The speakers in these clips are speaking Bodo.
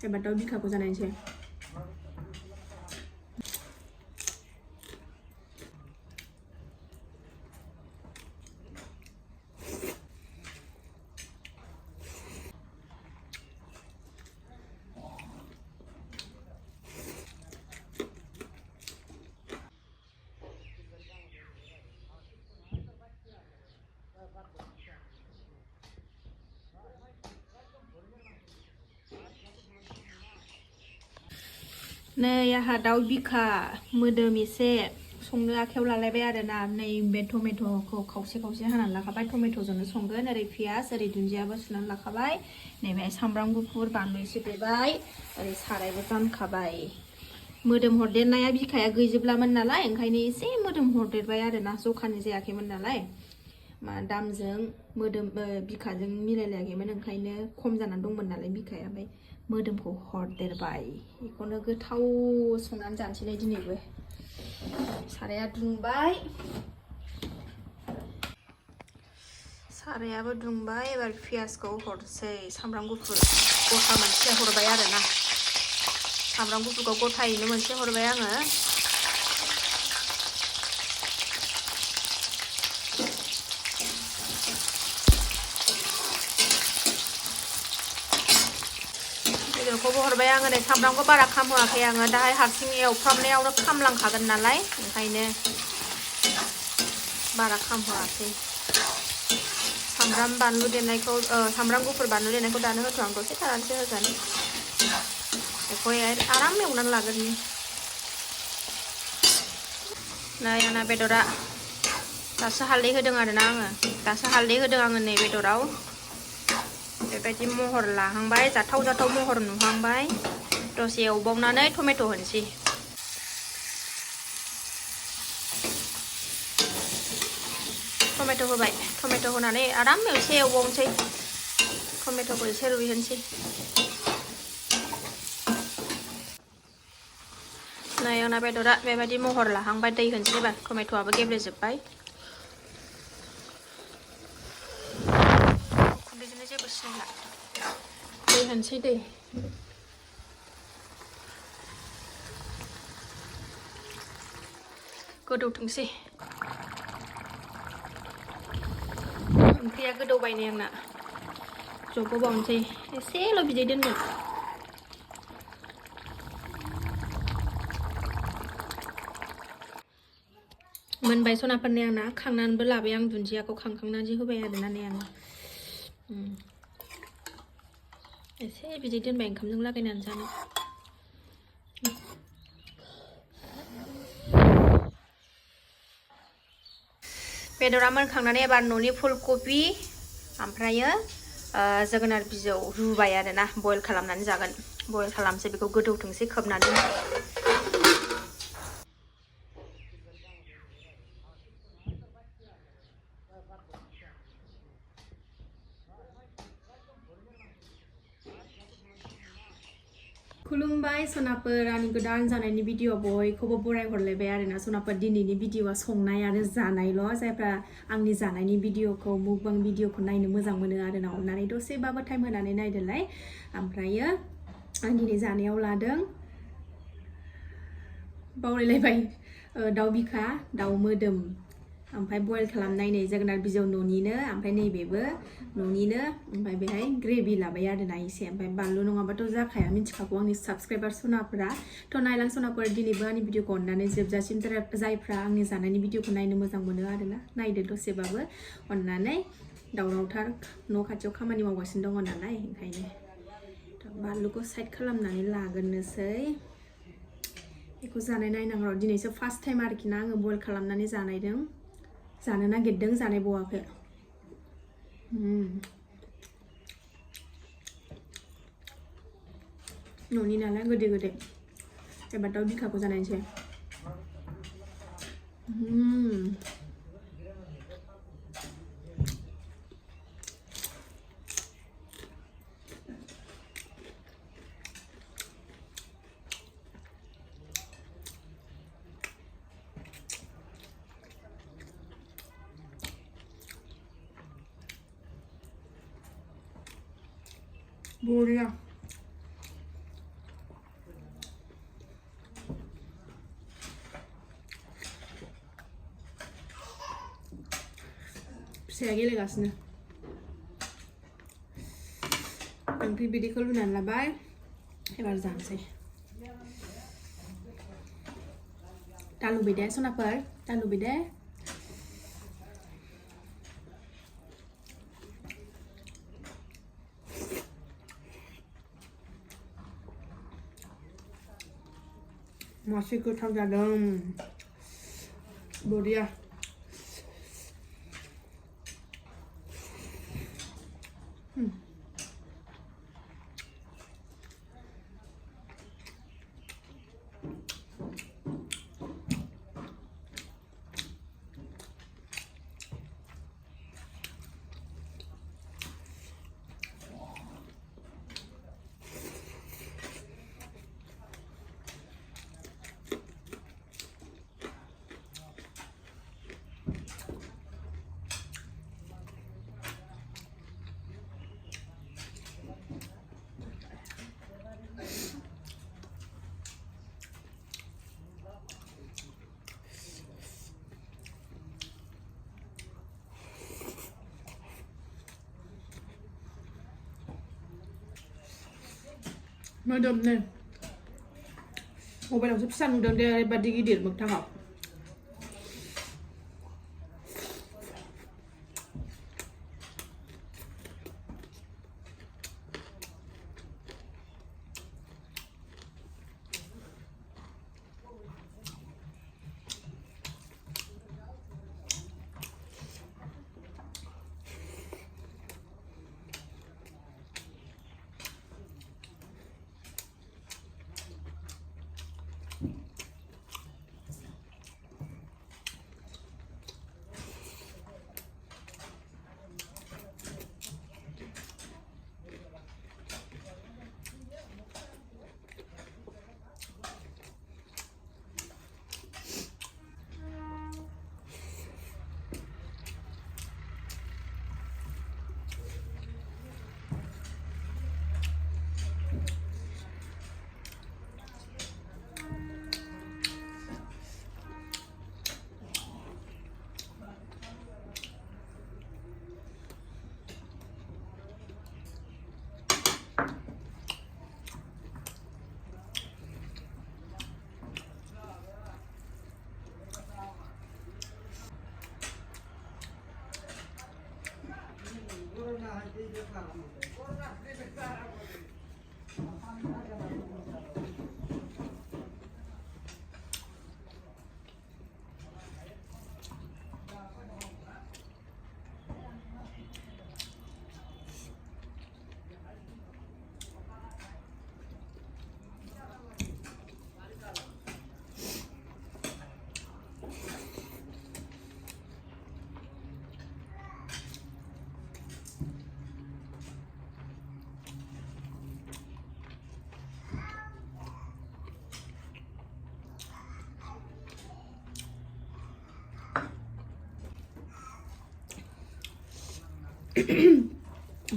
एबार दाउ बिखाखौ जानायसै नै आहा दाउ बिखा मोदोम एसे संनो आखायाव लालायबाय आरोना नै बे टमेट'खौ खावसे हानानै लाखाबाय टमेट'जोंनो संगोन ओरै पियास ओरै दुन्दियाबो सुनानै लाखाबाय नैबे सामब्राम गुफुर बानलु एसे देबाय ओरै सारायबो जानखाबाय मोदोम हरदेरनाया बिखाया गैजोबलामोन नालाय ओंखायनो एसे मोदोम हरदेरबाय आरोना जखानि जायाखैमोन नालाय मा दामजों मोदोम बिखाजों मिलायलायाखैमोन ओंखायनो खम जानानै दंमोन नालाय बिखाया ओमफ्राय मोदोमखौ हरदेरबाय बेखौनो गोथाव संनानै जानोसैलाय दिनैबो साराया दुंबाय सारायाबो दुंबाय एबार पियासखौ हरसै सामब्राम गुफुर गथा मोनसे हरबाय आरोना सामब्राम गुफुरखौ गथायैनो मोनसे हरबाय आङो बेदरखौबो हरबाय आङो नै सामब्रामखौ बारा खामहोआखै आङो दाहाय हारसिं एवफ्रामनायावनो खामलांखागोन नालाय ओंखायनो बारा खामहोआखै सामब्राम बानलु देनायखौ सामब्राम गुफुर बानलु देनायखौ दानो होथ'आं दसे थानानैसो होगोन बेखौहाय आराम एवनानै लागोन नै आंना बेदरा दासो हालदै होदों आरोना आङो दासो हालदै होदों आङो नै बेदराव बेबायदि महर लाहांबाय जाथाव महर नुहांबाय दसे एवबावनानै टमेट' होनोसै टमेट' होबाय टमेट' होनानै आराम एसे एवबावनोसै टमेट'खौ एसे रुइहोनोसै नै आंना बेदरा बेबायदि महर लाहांबाय दै होनोसै एबार टमेट'आबो गेब्लेजोब्बाय खुन्दैजोंनो जेबो सिनायला दै होनोसै दै गोदौथोंसै ओंख्रिया गोदौबाय नै आंना जबहोबावनोसै एसेल' बिदै दोनगोन मोनबाय सनाफोरनि आंना खांनानैबो लाबाय आं दुन्दियाखौ खांखांनानैसो होबाय आरोना नै आङो एसे बिदै दोनबाय ओंखामजों लागायनानै जानो बेदरा मोनखांनानै एबार न'नि फुलकबि ओमफ्रायो जोगोनार बिजौ रुबाय आरोना बयल खालामनानै जागोन बयल खालामसै बेखौ गोदौथोंसै खोबनानै खुलुमबाय सनाफोर आंनि गोदान जानायनि भिडिअ बयखौबो बराय हरलायबाय आरोना सनाफोर दिनैनि भिडिअआ संनाय आरो जानायल' जायफ्रा आंनि जानायनि भिडिअखौ मुकबां भिडिअखौ नायनो मोजां मोनो आरोना अननानै दसेबाबो टाइम होनानै नायदोलाय ओमफ्रायो आं दिनै जानायाव लादों बावलायलायबाय दाउ बिखा दाउ मोदोम ओमफ्राय बयल खालामनाय नै जोगोनार बिजौ न'निनो ओमफ्राय नैबेबो न'निनो ओमफ्राय बेहाय ग्रेभि लाबाय आरोना एसे ओमफ्राय बानलु नङाबाथ' जाखाया मिथिखागौ आंनि साबस्क्राइबार सनाफोरा थ' नायलां सनाफोर दिनैबो आंनि भिडिअखौ अननानै जोबजासिम जायफ्रा आंनि जानायनि भिडिअखौ नायनो मोजां मोनो आरोना नायदो दसेबाबो अननानै दावरावथार न' खाथियाव खामानि मावगासिनो दङ नालाय ओंखायनो बानलुखौ साइड खालामनानै लागोरनोसै बेखौ जानाय नायनांगौ र' दिनैसो फार्स्ट टाइम आरोखि ना आङो बयल खालामनानै जानो नागिरदों जानाय बावाखै न'नि नालाय गोदै एबार दाउ बिखाखौ जानायसै बरिया फिसाया गेलेगासिनो ओंख्रि बिदैखौ लुनानै लाबाय एबार जानोसै दा लुबै दे सनाफोर दा लुबै दे मासे गोथाव जादों बरिया मोदोमनो मबाइलावसो फिसा नुदों दे ओरैबादि गिदिर मोगथाङाव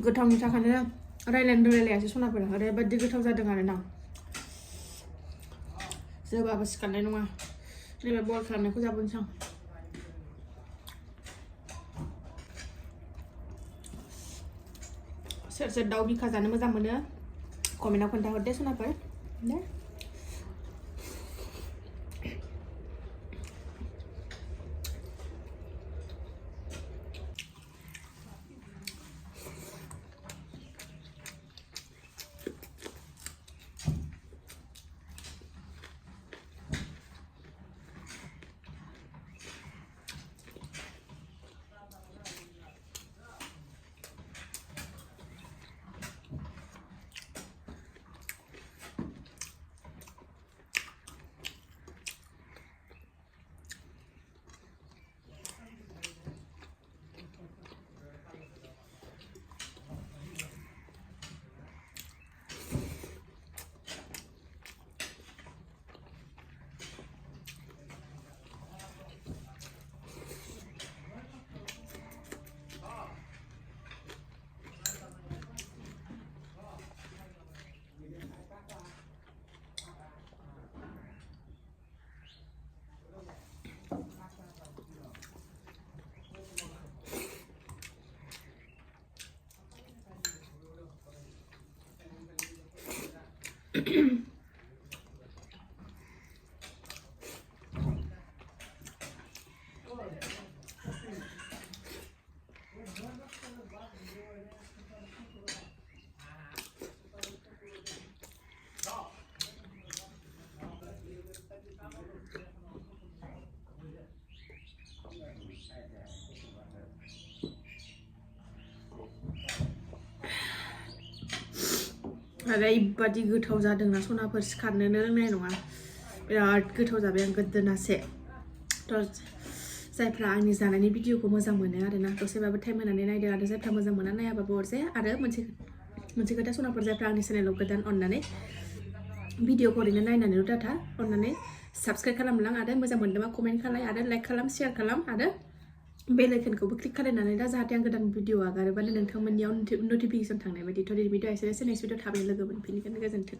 गोथावनि थाखायनो रायलायासै सनाफोरा ओरैबादि गोथाव जादों आरोना जोबाबो सिखारनाय नङा नैबे बयल खालामनायखौ जाबोनोसै आं सोर सोर दाउ बिखा जानो मोजां मोनो कमेन्टआव खोन्थाहर दे सनाफोर दे ओरैबादि गोथाव जादोंना सनाफोर सिखारनोनो रोंनाय नङा बिराद गोथाव जाबाय आं गोदोनासे थ' जायफ्रा आंनि जानायनि भिडिअखौ मोजां मोनो आरोना दसेबाबो टाइम होनानै नायदो आरो जायफ्रा मोजां मोना नायाबाबो अरजाया आरो मोनसे खोथा सनाफोर जायफ्रा आंनि चेनेलाव गोदान अननानै भिडिअखौ ओरैनो नायनानैल' दाथा अननानै साबस्क्राइब खालामलां आरो मोजां मोनदोंबा कमेन्ट खालाम आरो लाइक खालाम शेयार खालाम आरो बेल आइकनखौबो क्लिक खालामनानै दा जाहाथे आं गोदान भिडिअ आगारोबानो नोंथांमोननियाव नटिफिकेसन थांनाय बायदि थ' दिनै भिडिअ एसेनोसै नेक्स्ट भिडिअ थाबैनो लोगो मोनफिनगोन गोजोन्थों